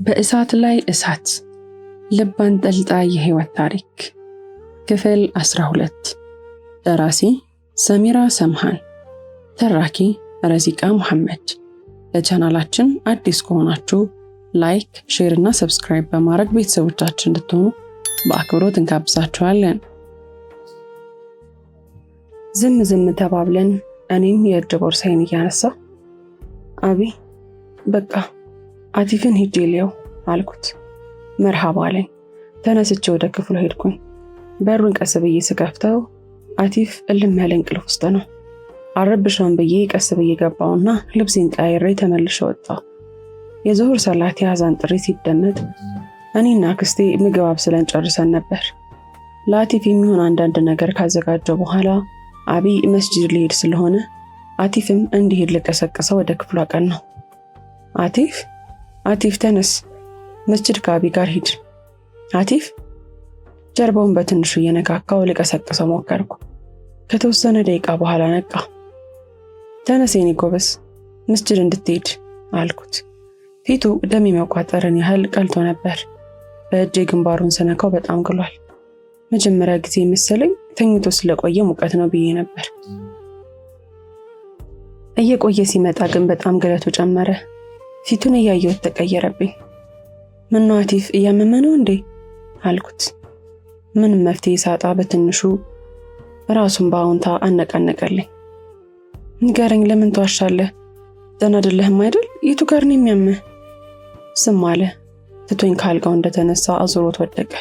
በእሳት ላይ እሳት ልብ አንጠልጣይ የህይወት ታሪክ ክፍል 12 ደራሲ ሰሚራ ሰምሃን ተራኪ ረዚቃ መሐመድ። ለቻናላችን አዲስ ከሆናችሁ ላይክ፣ ሼር እና ሰብስክራይብ በማድረግ ቤተሰቦቻችን እንድትሆኑ በአክብሮት እንጋብዛችኋለን። ዝም ተባብለን እኔም የእጅ ቦርሳዬን እያነሳሁ አቢ በቃ አቲፍን ሄጄ ሊያው አልኩት። መርሃባ አለኝ። ተነስቼ ወደ ክፍሉ ሄድኩኝ። በሩን ቀስ ብዬ ስከፍተው አቲፍ እልም ያለ እንቅልፍ ውስጥ ነው። አረብሻውን ብዬ ቀስ ብዬ ገባውና ልብሴን ቀይሬ ተመልሼ ወጣሁ። የዙሁር ሰላት የአዛን ጥሪ ሲደመጥ እኔና አክስቴ ምግብ አብስለን ጨርሰን ነበር። ለአቲፍ የሚሆን አንዳንድ ነገር ካዘጋጀው በኋላ አቢ መስጂድ ሊሄድ ስለሆነ አቲፍም እንዲሄድ ልቀሰቅሰው ወደ ክፍሉ አቀናሁ። አቲፍ ተነስ፣ መስጂድ ከአቢ ጋር ሂድ። አቲፍ ጀርባውን በትንሹ እየነካካው ልቀሰቅሰው ሞከርኩ። ከተወሰነ ደቂቃ በኋላ ነቃ። ተነስ የኔ ጎበዝ፣ መስጂድ እንድትሄድ አልኩት። ፊቱ ደም የሚያቋጠርን ያህል ቀልቶ ነበር። በእጄ ግንባሩን ስነካው በጣም ግሏል። መጀመሪያ ጊዜ መሰለኝ ተኝቶ ስለቆየ ሙቀት ነው ብዬ ነበር። እየቆየ ሲመጣ ግን በጣም ግለቱ ጨመረ። ፊቱን እያየሁት ተቀየረብኝ። ምነው አቲፍ እያመመ ነው እንዴ አልኩት። ምንም መፍትሄ ሳጣ በትንሹ ራሱን በአዎንታ አነቃነቀልኝ። ንገረኝ፣ ለምን ትዋሻለህ? ደህና አይደለህም አይደል? የቱ ጋር ነው የሚያምህ? ዝም አለ። ትቶኝ ካልጋው እንደተነሳ አዙሮት ወደቀ።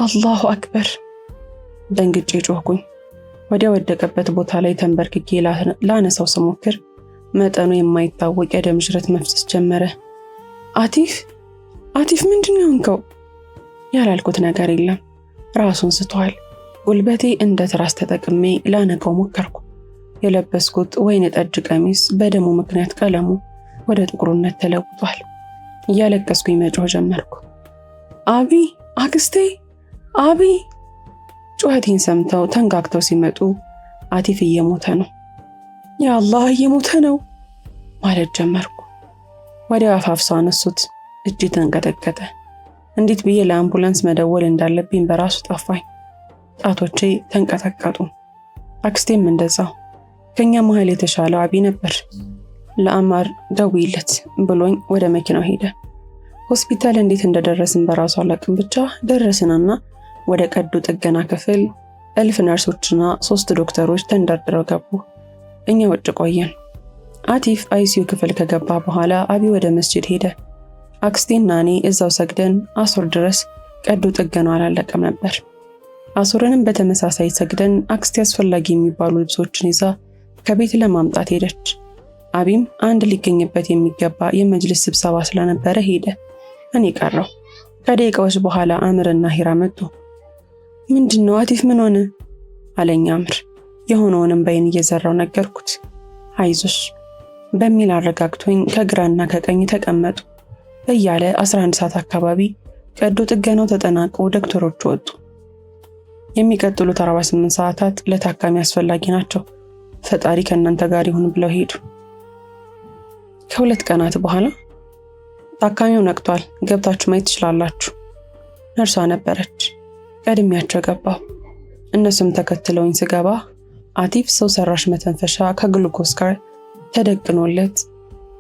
አላሁ አክበር! ደንግጬ ጮህኩኝ። ወዲያ ወደቀበት ቦታ ላይ ተንበርክኬ ላነሳው ስሞክር መጠኑ የማይታወቅ የደም ጅረት መፍሰስ ጀመረ። አቲፍ ምንድን ነው የሆንከው? ያላልኩት ነገር የለም። ራሱን ስቷል። ጉልበቴ እንደ ትራስ ተጠቅሜ ላነቀው ሞከርኩ። የለበስኩት ወይን ጠጅ ቀሚስ በደሙ ምክንያት ቀለሙ ወደ ጥቁርነት ተለውጧል። እያለቀስኩኝ መጮህ ጀመርኩ። አቢ፣ አክስቴ፣ አቢ! ጩኸቴን ሰምተው ተንጋግተው ሲመጡ አቲፍ እየሞተ ነው፣ ያ አላህ እየሞተ ነው ማለት ጀመርኩ። ወዲያው አፋፍሰው አነሱት። እጄ ተንቀጠቀጠ። እንዴት ብዬ ለአምቡላንስ መደወል እንዳለብኝ በራሱ ጠፋኝ። ጣቶቼ ተንቀጠቀጡ። አክስቴም እንደዛው። ከኛ መሃል የተሻለው አቢ ነበር። ለአማር ደውይለት ብሎኝ ወደ መኪናው ሄደ። ሆስፒታል እንዴት እንደደረስን በራሱ አላውቅም። ብቻ ደረስንና ወደ ቀዶ ጥገና ክፍል እልፍ ነርሶችና 3 ዶክተሮች ተንደርድረው ገቡ። እኛ ውጭ ቆየን። አቲፍ አይሲዩ ክፍል ከገባ በኋላ አቢ ወደ መስጂድ ሄደ። አክስቴና እኔ እዛው ሰግደን አሱር ድረስ ቀዶ ጥገናው አላለቀም ነበር። አሱርንም በተመሳሳይ ሰግደን አክስቴ አስፈላጊ የሚባሉ ልብሶችን ይዛ ከቤት ለማምጣት ሄደች። አቢም አንድ ሊገኝበት የሚገባ የመጅልስ ስብሰባ ስለነበረ ሄደ። እኔ ቀረው። ከደቂቃዎች በኋላ አምርና ሂራ መጡ። ምንድነው አቲፍ ምን ሆነ አለኝ አምር። የሆነውንም በይን እየዘራው ነገርኩት። አይዞሽ በሚል አረጋግቶኝ ከግራና ከቀኝ ተቀመጡ እያለ 11 ሰዓት አካባቢ ቀዶ ጥገናው ተጠናቆ ዶክተሮቹ ወጡ። የሚቀጥሉት 48 ሰዓታት ለታካሚ አስፈላጊ ናቸው፣ ፈጣሪ ከእናንተ ጋር ይሁን ብለው ሄዱ። ከ2 ቀናት በኋላ ታካሚው ነቅቷል፣ ገብታችሁ ማየት ትችላላችሁ። ነርሷ ነበረች። ቀድሚያቸው ገባሁ። እነሱም ተከትለውኝ ስገባ አቲፍ ሰው ሰራሽ መተንፈሻ ከግሉኮስ ጋር ተደቅኖለት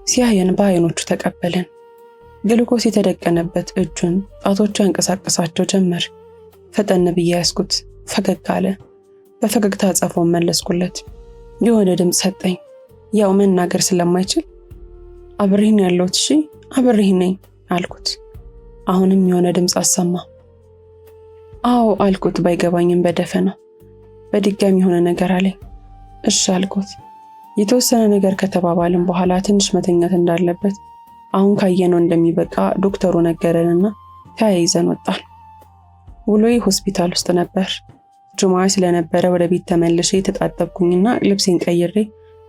ሲያየን በአይኖቹ ተቀበልን። ግሉኮስ የተደቀነበት እጁን ጣቶቹ ያንቀሳቀሳቸው ጀመር። ፈጠን ብዬ ያስኩት። ፈገግ አለ። በፈገግታ አጸፋውን መለስኩለት። የሆነ ድምፅ ሰጠኝ። ያው መናገር ስለማይችል አብሬህ ነው ያለሁት፣ እሺ አብሬህ ነኝ አልኩት። አሁንም የሆነ ድምፅ አሰማ። አዎ አልኩት ባይገባኝም በደፈናው። በድጋሚ የሆነ ነገር አለኝ። እሺ አልኩት። የተወሰነ ነገር ከተባባልን በኋላ ትንሽ መተኛት እንዳለበት አሁን ካየነው እንደሚበቃ ዶክተሩ ነገረንና ተያይዘን ወጣን። ውሎዬ ሆስፒታል ውስጥ ነበር። ጁምዓ ስለነበረ ወደ ቤት ተመልሼ ተጣጠብኩኝና ልብሴን ቀይሬ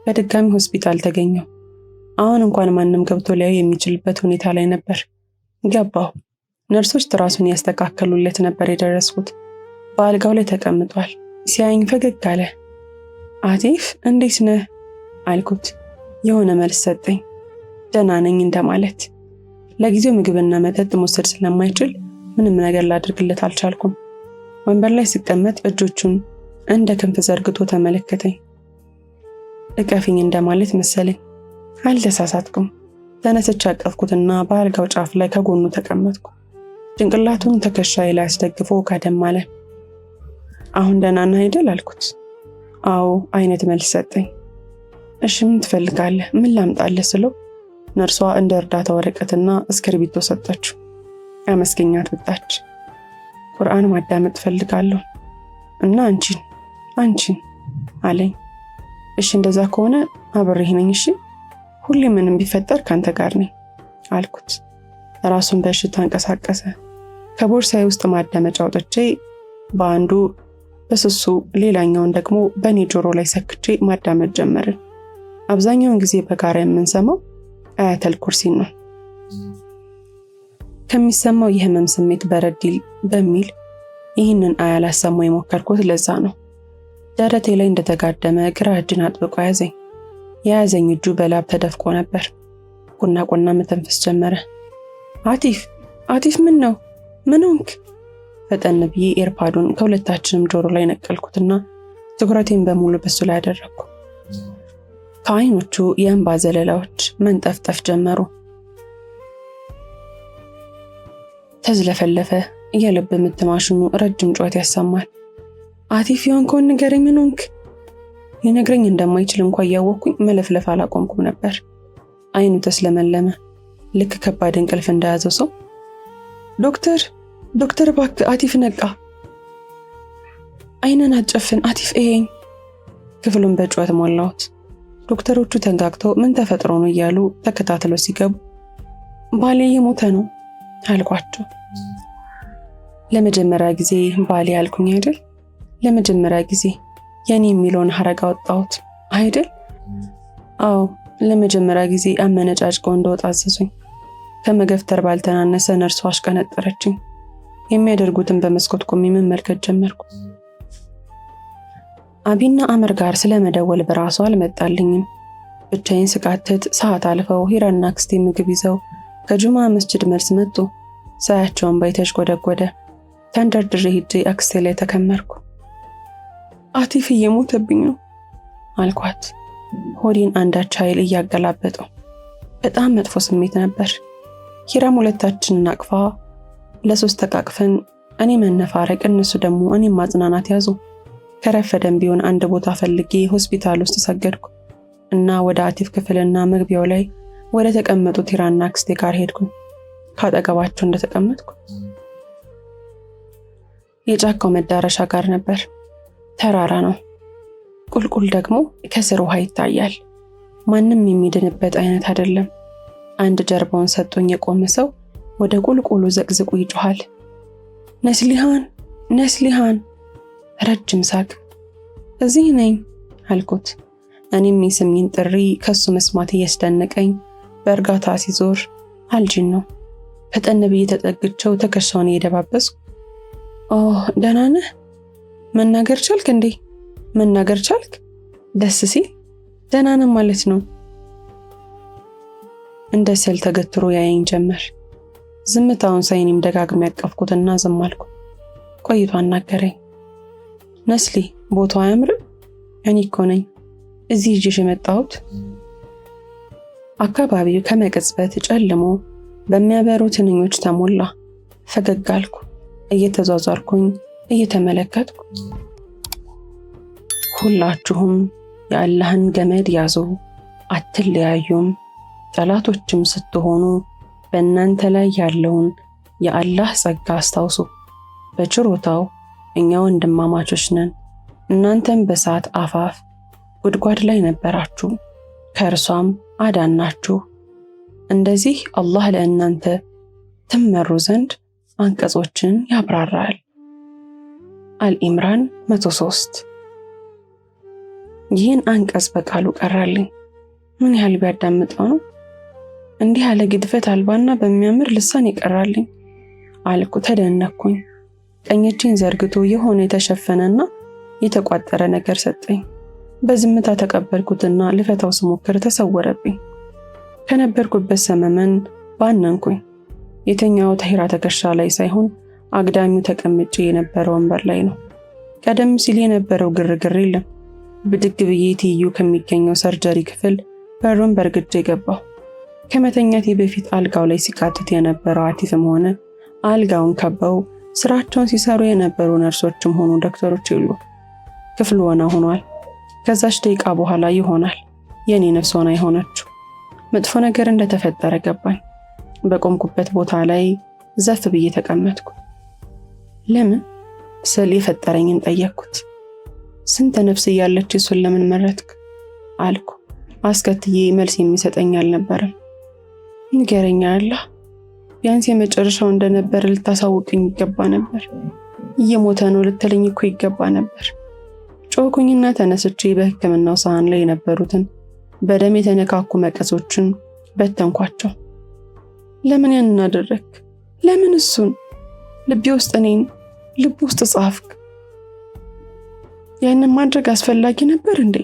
በድጋሚ ሆስፒታል ተገኘሁ። አሁን እንኳን ማንም ገብቶ ሊያዩ የሚችልበት ሁኔታ ላይ ነበር። ገባሁ። ነርሶች ትራሱን ያስተካከሉለት ነበር የደረስኩት። በአልጋው ላይ ተቀምጧል። ሲያየኝ ፈገግ አለ። አቲፍ እንዴት ነህ አልኩት። የሆነ መልስ ሰጠኝ። ደህና ነኝ እንደማለት። ለጊዜው ምግብና መጠጥ መውሰድ ስለማይችል ምንም ነገር ላድርግለት አልቻልኩም። ወንበር ላይ ሲቀመጥ እጆቹን እንደ ክንፍ ዘርግቶ ተመለከተኝ። እቀፊኝ እንደማለት መሰለኝ። አልተሳሳትኩም። ተነስቼ አቀፍኩትና በአልጋው ጫፍ ላይ ከጎኑ ተቀመጥኩ። ጭንቅላቱን ትከሻዬ ላይ አስደግፎ ጋደም አለ። አሁን ደህና ነህ አይደል አልኩት። አዎ አይነት መልስ ሰጠኝ። እሺ ምን ትፈልጋለህ? ምን ላምጣልህ ስለው ነርሷ እንደ እርዳታ ወረቀትና እስክርቢቶ ሰጠችው። አመስገኛት ወጣች። ቁርአን ማዳመጥ ፈልጋለሁ እና አንቺን አለኝ። እሺ እንደዛ ከሆነ አብሬህ ነኝ። እሺ ሁሌ ምንም ቢፈጠር ካንተ ጋር ነኝ አልኩት። ራሱን በእሽታ አንቀሳቀሰ። ከቦርሳዬ ውስጥ ማዳመጫ አውጥቼ በአንዱ በስሱ ሌላኛውን ደግሞ በኔ ጆሮ ላይ ሰክቼ ማዳመጥ ጀመርን። አብዛኛውን ጊዜ በጋራ የምንሰማው አያተል ኩርሲን ነው። ከሚሰማው የህመም ስሜት በረዲል በሚል ይህንን አያ ላሰማው የሞከርኩት ለዛ ነው። ደረቴ ላይ እንደተጋደመ ግራ እጅን አጥብቆ ያዘኝ። የያዘኝ እጁ በላብ ተደፍቆ ነበር። ቁና መተንፈስ ጀመረ። አቲፍ ምን ነው? ምን ሆንክ? ፈጠን ብዬ ኤርፓዱን ከሁለታችንም ጆሮ ላይ ነቀልኩትና ትኩረቴን በሙሉ በሱ ላይ አደረግኩ። ከዓይኖቹ የእንባ ዘለላዎች መንጠፍጠፍ ጀመሩ። ተዝለፈለፈ። የልብ ምት ማሽኑ ረጅም ጩኸት ያሰማል። አቲፍ የሆንከውን ንገረኝ። ምን ሆንክ? ሊነግረኝ እንደማይችል እንኳን እያወቅኩኝ መለፍለፍ አላቆምኩም ነበር። ዓይኑ ተስለመለመ፣ ልክ ከባድ እንቅልፍ እንደያዘው ሰው። ዶክተር እባክህ አቲፍ ነቃ። ዓይንን አጨፍን አቲፍ እየኝ። ክፍሉን በጩኸት ሞላሁት። ዶክተሮቹ ተንጋግተው ምን ተፈጥሮ ነው እያሉ ተከታትለው ሲገቡ ባሌ የሞተ ነው አልኳቸው። ለመጀመሪያ ጊዜ ባሌ አልኩኝ አይደል? ለመጀመሪያ ጊዜ የኔ የሚለውን ሐረግ አወጣሁት አይደል? አዎ ለመጀመሪያ ጊዜ አመነጫጭቀው እንደወጣ አዘዙኝ። ከመገፍተር ባልተናነሰ ነርሷ አሽቀነጠረችኝ። የሚያደርጉትን በመስኮት ቆሜ መመልከት ጀመርኩ። አቢና አመር ጋር ስለመደወል በራሱ አልመጣልኝም። ብቻዬን ስቃትት ሰዓት አልፈው ሂራና አክስቴ ምግብ ይዘው ከጁማ መስጂድ መልስ መጡ። ሳያቸውን ባይተሽ ጎደጎደ። ተንደርድሬ ሄጄ አክስቴ ላይ ተከመርኩ። አቲፍ እየሞተብኝ ነው አልኳት። ሆዴን አንዳች ኃይል እያገላበጠው በጣም መጥፎ ስሜት ነበር። ሂራም ሁለታችንን አቅፋ ለሶስት ተቃቅፈን እኔ መነፋረቅ እነሱ ደግሞ እኔ ማጽናናት ያዙ። ከረፈደም ቢሆን አንድ ቦታ ፈልጌ ሆስፒታል ውስጥ ሰገድኩ እና ወደ አቲፍ ክፍልና መግቢያው ላይ ወደ ተቀመጡት ሂራና አክስቴ ጋር ሄድኩኝ። ካጠገባቸው እንደተቀመጥኩ የጫካው መዳረሻ ጋር ነበር። ተራራ ነው። ቁልቁል ደግሞ ከስር ውሃ ይታያል። ማንም የሚድንበት አይነት አይደለም። አንድ ጀርባውን ሰጥቶኝ የቆመ ሰው ወደ ቁልቁሉ ዘቅዝቁ ይጮሃል። ነስሊሃን። ረጅም ሳቅ። እዚህ ነኝ አልኩት። እኔም የስሜን ጥሪ ከሱ መስማት እያስደነቀኝ በእርጋታ ሲዞር አልጂን ነው። ፈጠን ብዬ ተጠግቼው ትከሻውን እየደባበስኩ ደህና ነህ? መናገር ቻልክ እንዴ? መናገር ቻልክ? ደስ ሲል ደህና ነህ ማለት ነው። እንደ ስል ተገትሮ ያየኝ ጀመር። ዝምታውን ሳይኔም ደጋግሜ ያቀፍኩትና ዝም አልኩ። ቆይቶ አናገረኝ። ነስሊ ቦታው አያምርም? እኔ እኮ ነኝ እዚህ ይዤሽ የመጣሁት። አካባቢው ከመቅጽበት ጨልሞ በሚያበሩ ትንኞች ተሞላ። ፈገግ አልኩ። እየተዟዟርኩኝ እየተመለከትኩ ሁላችሁም የአላህን ገመድ ያዙ፣ አትለያዩም። ጠላቶችም ስትሆኑ በእናንተ ላይ ያለውን የአላህ ጸጋ አስታውሱ። በችሮታው እኛ ወንድማማቾች ነን። እናንተም በእሳት አፋፍ ጉድጓድ ላይ ነበራችሁ፣ ከእርሷም አዳናችሁ። እንደዚህ አላህ ለእናንተ ትመሩ ዘንድ አንቀጾችን ያብራራል። አልኢምራን 103። ይህን አንቀጽ በቃሉ ቀራልኝ። ምን ያህል ቢያዳምጠው ነው እንዲህ ያለ ግድፈት አልባና በሚያምር ልሳን ይቀራልኝ አልኩ። ተደነኩኝ። ቀኝ እጄን ዘርግቶ የሆነ የተሸፈነና የተቋጠረ ነገር ሰጠኝ። በዝምታ ተቀበልኩትና ልፈታው ስሞክር ተሰወረብኝ። ከነበርኩበት ሰመመን ባነንኩኝ። የተኛው ሂራ ትከሻ ላይ ሳይሆን አግዳሚው ተቀምጬ የነበረው ወንበር ላይ ነው። ቀደም ሲል የነበረው ግርግር የለም። ብድግ ብዬ ትይዩ ከሚገኘው ሰርጀሪ ክፍል በሩን በርግጄ ገባሁ። ከመተኛቴ በፊት አልጋው ላይ ሲቃትት የነበረው አቲፍም ሆነ አልጋውን ከበው ስራቸውን ሲሰሩ የነበሩ ነርሶችም ሆኑ ዶክተሮች የሉ። ክፍሉ ወና ሆኗል። ከዛች ደቂቃ በኋላ ይሆናል የኔ ነፍስ ሆና የሆነችው። መጥፎ ነገር እንደተፈጠረ ገባኝ። በቆምኩበት ቦታ ላይ ዘፍ ብዬ ተቀመጥኩ። ለምን ስል የፈጠረኝን ጠየቅኩት። ስንት ነፍስ እያለች እሱን ለምን መረጥክ አልኩ። አስከትዬ መልስ የሚሰጠኝ አልነበረም። ንገረኛ አላህ፣ ቢያንስ የመጨረሻው እንደነበር ልታሳውቅኝ ይገባ ነበር። እየሞተ ነው ልትለኝ እኮ ይገባ ነበር። ጮኩኝና ተነስቼ በሕክምናው ሳህን ላይ የነበሩትን በደም የተነካኩ መቀሶችን በተንኳቸው። ለምን ያንን አደረክ? ለምን እሱን? ልቤ ውስጥ እኔን ልብ ውስጥ ጻፍክ። ያንን ማድረግ አስፈላጊ ነበር እንዴ?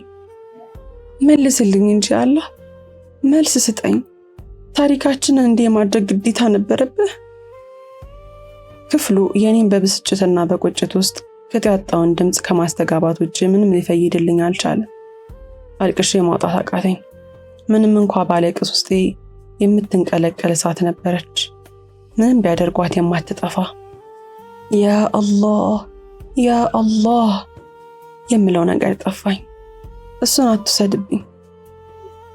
መልስልኝ እንጂ አላህ፣ መልስ ስጠኝ። ታሪካችንን እንዴ ማድረግ ግዴታ ነበረብህ? ክፍሉ የኔን በብስጭትና በቁጭት ውስጥ ከተያጣውን ድምፅ ከማስተጋባት ውጭ ምንም ሊፈይድልኝ አልቻለም። አልቅሼ ማውጣት አቃተኝ። ምንም እንኳ ባለቅስ ውስጤ የምትንቀለቀል እሳት ነበረች፣ ምንም ቢያደርጓት የማትጠፋ። ያ አላህ ያ አላህ የምለው ነገር ጠፋኝ። እሱን አትውሰድብኝ።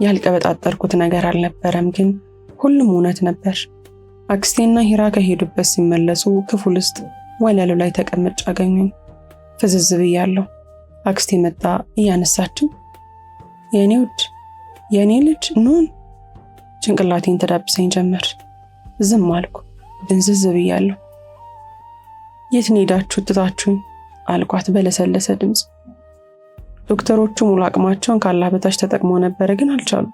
ያልቀበጣጠርኩት ነገር አልነበረም፣ ግን ሁሉም እውነት ነበር። አክስቴና ሂራ ከሄዱበት ሲመለሱ ክፍል ውስጥ ወለሉ ላይ ተቀምጬ አገኙኝ። ፍዝዝ ብያለሁ። አክስቴ መጣ እያነሳችኝ፣ የኔ ውድ የኔ ልጅ ኑን። ጭንቅላቴን ተዳብሰኝ ጀመር። ዝም አልኩ። ድንዝዝ ብያለሁ። የት ነው ሄዳችሁ ትታችሁኝ አልኳት በለሰለሰ ድምፅ። ዶክተሮቹ ሙሉ አቅማቸውን ካላህ በታች ተጠቅመው ነበር፣ ግን አልቻሉ።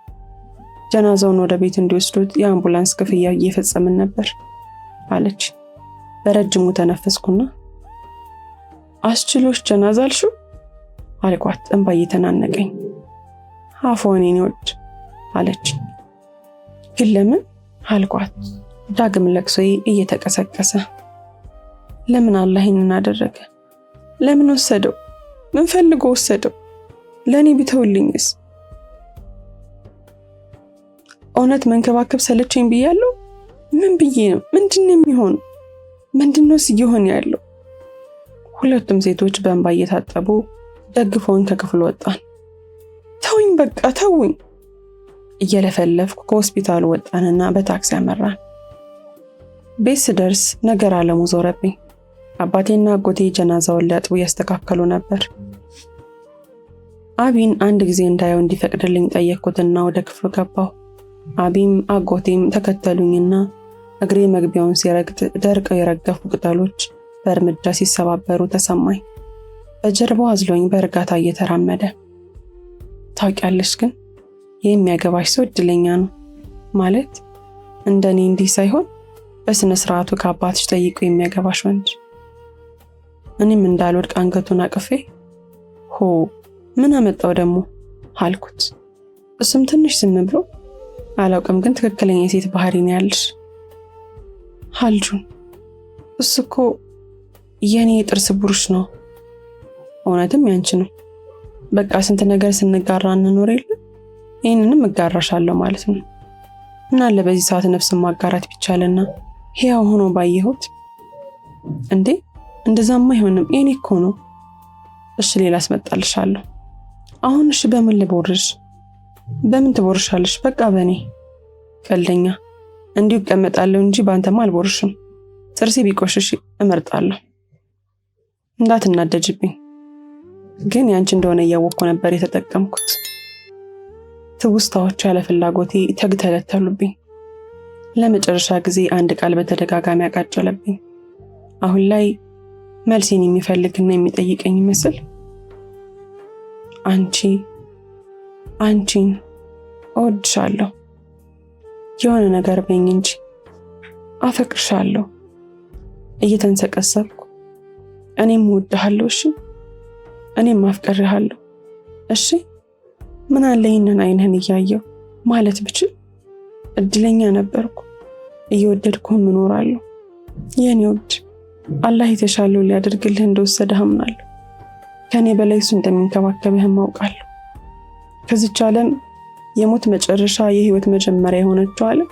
ጀናዛውን ወደ ቤት እንዲወስዱት የአምቡላንስ ክፍያ እየፈጸምን ነበር አለች። በረጅሙ ተነፈስኩና አስችሎሽ ጀናዛ አልሽው አልኳት እንባ እየተናነቀኝ። አፎን የኔ ውድ አለች። ግን ለምን አልኳት ዳግም ለቅሶዬ እየተቀሰቀሰ። ለምን አላህ ይህንን አደረገ? ለምን ወሰደው? ምን ፈልጎ ወሰደው? ለኔ ቢተውልኝስ? እውነት መንከባከብ ሰለቸኝ ብያለሁ። ምን ብዬ ነው? ምንድነው የሚሆነው? ምንድነውስ እየሆነ ያለው? ሁለቱም ሴቶች በእንባ እየታጠቡ ደግፈውን ከክፍሉ ወጣን። ተውኝ፣ በቃ ተውኝ እየለፈለፍኩ ከሆስፒታሉ ወጣንና በታክሲ አመራን። ቤት ስደርስ ነገር አለሙ ዞረብኝ። አባቴና አጎቴ ጀናዛውን ሊያጥቡ እያስተካከሉ ነበር። አቢን አንድ ጊዜ እንዳየው እንዲፈቅድልኝ ጠየቅኩትና ወደ ክፍሉ ገባሁ። አቢም አጎቴም ተከተሉኝና እግሬ መግቢያውን ሲረግጥ ደርቀው የረገፉ ቅጠሎች በእርምጃ ሲሰባበሩ ተሰማኝ። በጀርባው አዝሎኝ በእርጋታ እየተራመደ፣ ታውቂያለሽ ግን የሚያገባሽ ሰው እድለኛ ነው ማለት እንደኔ እንዲህ ሳይሆን በስነ ስርዓቱ ከአባትሽ ጠይቆ የሚያገባሽ ወንድ። እኔም እንዳልወድቅ አንገቱን አቅፌ ሆ ምን አመጣው ደግሞ አልኩት። እሱም ትንሽ ዝም ብሎ አላውቅም፣ ግን ትክክለኛ የሴት ባህሪ ነው ያለሽ አልጁን። እሱ እኮ የኔ የጥርስ ብሩሽ ነው። እውነትም ያንቺ ነው። በቃ ስንት ነገር ስንጋራ እንኖር የለ? ይህንንም እጋራሻለሁ ማለት ነው። ምን አለ በዚህ ሰዓት ነፍስ ማጋራት ቢቻልና ሕያው ሆኖ ባየሁት። እንዴ እንደዛማ አይሆንም፣ የኔ እኮ ነው። እሺ ሌላ አስመጣልሻለሁ። አሁን እሺ በምን ልቦርሽ? በምን ትቦርሻለሽ? በቃ በኔ። ቀልደኛ። እንዲሁ እቀመጣለሁ እንጂ ባንተማ አልቦርሽም። ጥርሴ ቢቆሽሽ እመርጣለሁ። እንዳትናደጅብኝ። ግን ያንቺ እንደሆነ እያወቅኩ ነበር የተጠቀምኩት። ትውስታዎች ያለ ፍላጎቴ ተግተለተሉብኝ። ለመጨረሻ ጊዜ አንድ ቃል በተደጋጋሚ ያቃጨለብኝ። አሁን ላይ መልሴን የሚፈልግና የሚጠይቀኝ ይመስል አንቺን እወድሻለሁ፣ የሆነ ነገር በኝ እንጂ አፈቅርሻለሁ እየተንሰቀሰብኩ እኔም እወድሃለሁ፣ እሺ እኔም አፍቅርሃለሁ፣ እሺ ምን አለ ይህንን አይንህን እያየው ማለት ብችል እድለኛ ነበርኩ። እየወደድኩህም እኖራለሁ። የኔ ውድ አላህ የተሻለው ሊያደርግልህ እንደወሰደህ አምናለሁ። ከኔ በላይ እሱ እንደሚንከባከብህም አውቃለሁ። ከዚች ዓለም የሞት መጨረሻ የህይወት መጀመሪያ የሆነችው ዓለም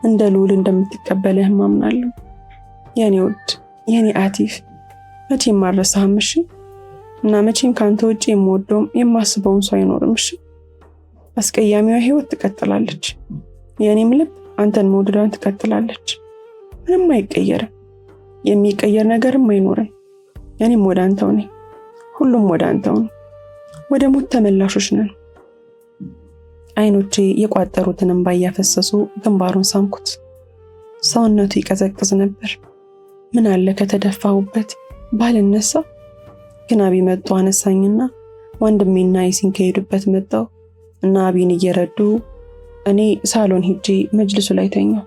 እንደ ልዑል እንደምትቀበልህም አምናለሁ። የኔ ውድ የኔ አቲፍ መቼም አልረሳህም እሺ። እና መቼም ካንተ ውጭ የምወደውም የማስበውን ሰው አይኖርም እሺ። አስቀያሚዋ ህይወት ትቀጥላለች። የኔም ልብ አንተን መውደዷን ትቀጥላለች። ምንም አይቀየርም። የሚቀየር ነገርም አይኖርም። እኔም ወደ አንተው ነኝ። ሁሉም ወደ አንተው ነው። ወደ ሞት ተመላሾች ነን። አይኖቼ የቋጠሩትን እንባ እያፈሰሱ ግንባሩን ሳምኩት። ሰውነቱ ይቀዘቅዝ ነበር። ምን አለ ከተደፋሁበት ባልነሳ። ግን አቢ መጡ አነሳኝና ወንድሜና ይሲን ከሄዱበት መጣው እና አቢን እየረዱ እኔ ሳሎን ሄጄ መጅልሱ ላይ ተኛው።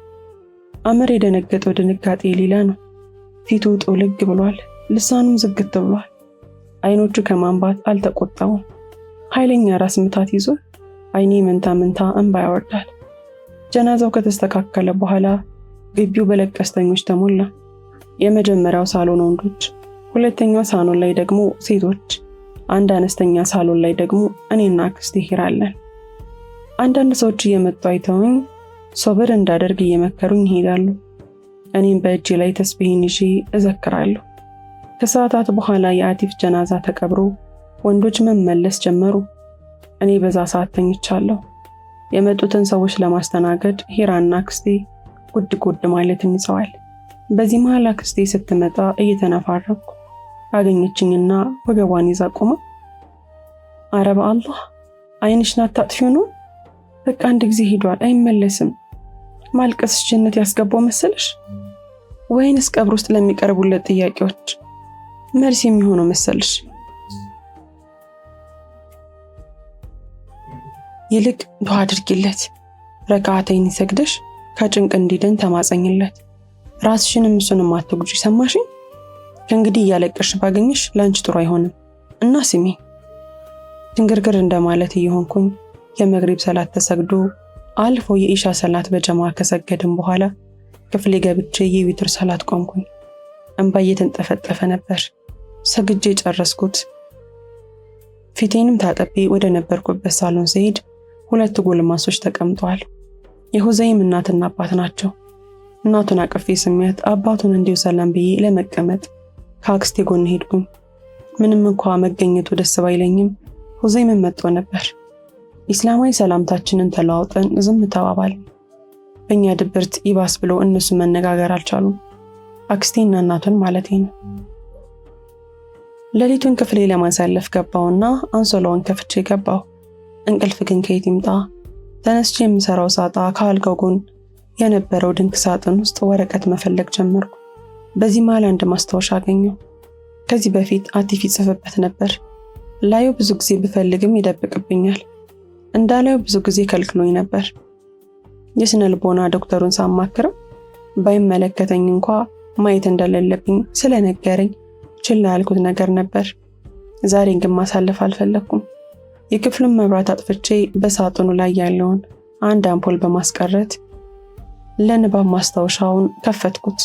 አመር የደነገጠው ድንጋጤ ሌላ ነው። ፊቱ ጥውልግ ብሏል። ልሳኑም ዝግት ብሏል። አይኖቹ ከማንባት አልተቆጠቡም። ኃይለኛ ራስ ምታት ይዞ አይኔ መንታ መንታ እንባ ያወርዳል። ጀናዛው ከተስተካከለ በኋላ ግቢው በለቀስተኞች ተሞላ። የመጀመሪያው ሳሎን ወንዶች፣ ሁለተኛው ሳሎን ላይ ደግሞ ሴቶች፣ አንድ አነስተኛ ሳሎን ላይ ደግሞ እኔና አክስቴ ሄራለን። አንዳንድ ሰዎች እየመጡ አይተውኝ ሶብር እንዳደርግ እየመከሩኝ ይሄዳሉ። እኔም በእጄ ላይ ተስቢህን ይዤ እዘክራለሁ። ከሰዓታት በኋላ የአቲፍ ጀናዛ ተቀብሮ ወንዶች መመለስ ጀመሩ። እኔ በዛ ሰዓት ተኝቻለሁ። የመጡትን ሰዎች ለማስተናገድ ሄራና አክስቴ ጉድ ጉድ ማለትን ይዘዋል። በዚህ መሃል አክስቴ ስትመጣ እየተነፋረኩ አገኘችኝና ወገቧን ይዛ ቆማ አረ በአላህ አይንሽን አታጥፊው ነው? በቃ አንድ ጊዜ ሄዷል አይመለስም። ማልቀስሽ ጀነት ያስገባው መሰለሽ? ወይንስ ቀብር ውስጥ ለሚቀርቡለት ጥያቄዎች መልስ የሚሆነው መሰለሽ? ይልቅ ዱዓ አድርጊለት። ረካዓተይን ሰግደሽ ከጭንቅ እንዲድን ተማጸኝለት። ራስሽንም እሱንም አትጉጂ። ሰማሽኝ? ከእንግዲህ እያለቀሽ ባገኝሽ ላንቺ ጥሩ አይሆንም እና ስሚ። ድንግርግር እንደማለት እየሆንኩኝ የመግሪብ ሰላት ተሰግዶ አልፎ የኢሻ ሰላት በጀማ ከሰገድን በኋላ ክፍሌ ገብቼ የዊትር ሰላት ቆምኩኝ። እንባ እየተንጠፈጠፈ ነበር። ሰግጄ ጨረስኩት። ፊቴንም ታጠቤ ወደ ነበርኩበት ሳሎን ስሄድ ሁለት ጎልማሶች ተቀምጠዋል። የሁዘይም እናትና አባት ናቸው። እናቱን አቅፌ ስሜት አባቱን እንዲሁ ሰላም ብዬ ለመቀመጥ ከአክስቴ ጎን ሄድኩኝ። ምንም እንኳ መገኘቱ ደስ ባይለኝም ሁዘይም መጥቶ ነበር። ኢስላማዊ ሰላምታችንን ተለዋውጠን ዝም ተባባል። በእኛ ድብርት ይባስ ብሎ እነሱ መነጋገር አልቻሉም። አክስቴና እናቱን ማለቴ ነው። ሌሊቱን ክፍሌ ለማሳለፍ ገባውና አንሶላውን ከፍቼ ገባው። እንቅልፍ ግን ከየት ይምጣ? ተነስቼ የምሰራው ሳጣ ከአልጋው ጎን የነበረው ድንክ ሳጥን ውስጥ ወረቀት መፈለግ ጀመርኩ። በዚህ መሃል አንድ ማስታወሻ አገኘው። ከዚህ በፊት አቲፍ ይጽፍበት ነበር። ላዩ ብዙ ጊዜ ብፈልግም ይደብቅብኛል። እንዳላዩ ብዙ ጊዜ ከልክሎኝ ነበር። የስነ ልቦና ዶክተሩን ሳማክረው ባይመለከተኝ እንኳ ማየት እንደሌለብኝ ስለነገረኝ ችላ ያልኩት ነገር ነበር። ዛሬ ግን ማሳለፍ አልፈለኩም። የክፍሉን መብራት አጥፍቼ በሳጥኑ ላይ ያለውን አንድ አምፖል በማስቀረት ለንባብ ማስታወሻውን ከፈትኩት።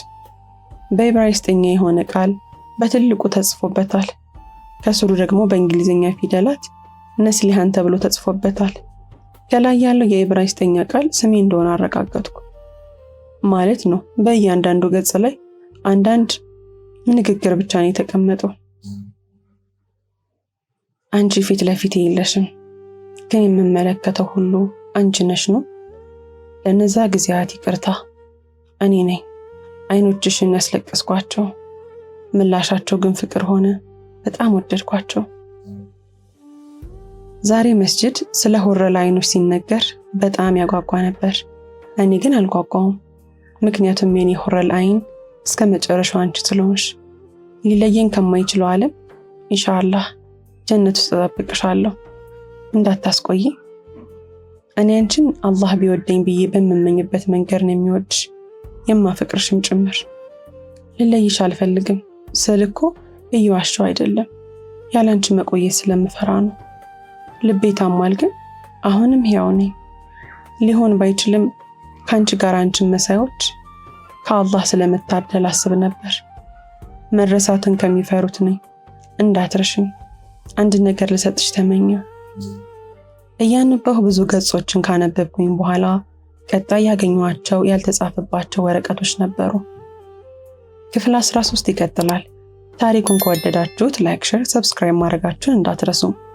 በዕብራይስጥኛ የሆነ ቃል በትልቁ ተጽፎበታል። ከስሩ ደግሞ በእንግሊዝኛ ፊደላት ነስሊሃን ተብሎ ተጽፎበታል። ከላይ ያለው የዕብራይስጥኛ ቃል ስሜ እንደሆነ አረጋገጥኩ ማለት ነው። በእያንዳንዱ ገጽ ላይ አንዳንድ ንግግር ብቻ ነው የተቀመጠው። አንቺ ፊት ለፊት የለሽም፣ ግን የምመለከተው ሁሉ አንቺ ነሽ ነው። ለነዛ ጊዜያት ይቅርታ፣ እኔ ነኝ አይኖችሽን ያስለቀስኳቸው። ምላሻቸው ግን ፍቅር ሆነ። በጣም ወደድኳቸው። ዛሬ መስጂድ ስለ ሁረል አይኖች ሲነገር በጣም ያጓጓ ነበር። እኔ ግን አልጓጓውም። ምክንያቱም የኔ ሁረል አይን እስከ መጨረሻው አንቺ ስለሆንሽ ሊለየን ከማይችለው ዓለም ኢንሻአላህ ጀነት ውስጥ ተጠብቅሻለሁ። እንዳታስቆይ። እኔ አንቺን አላህ ቢወደኝ ብዬ በመመኝበት መንገድ ነው የሚወድሽ፣ የማፈቅርሽም ጭምር። ልለይሽ አልፈልግም ስልኮ እየዋሸሁ አይደለም፣ ያላንቺ መቆየት ስለምፈራ ነው። ልቤ ታሟል፣ ግን አሁንም ሕያው ነኝ። ሊሆን ባይችልም ካንቺ ጋር አንቺን መሳዮች ከአላህ ስለመታደል አስብ ነበር። መረሳትን ከሚፈሩት ነኝ። እንዳትረሽኝ፣ አንድ ነገር ልሰጥሽ ተመኘሁ። እያነበሁ ብዙ ገጾችን ካነበብኩኝ በኋላ ቀጣይ ያገኘኋቸው ያልተጻፈባቸው ወረቀቶች ነበሩ። ክፍል 13 ይቀጥላል። ታሪኩን ከወደዳችሁት ላይክ፣ ሼር፣ ሰብስክራይብ ማድረጋችሁን እንዳትረሱ።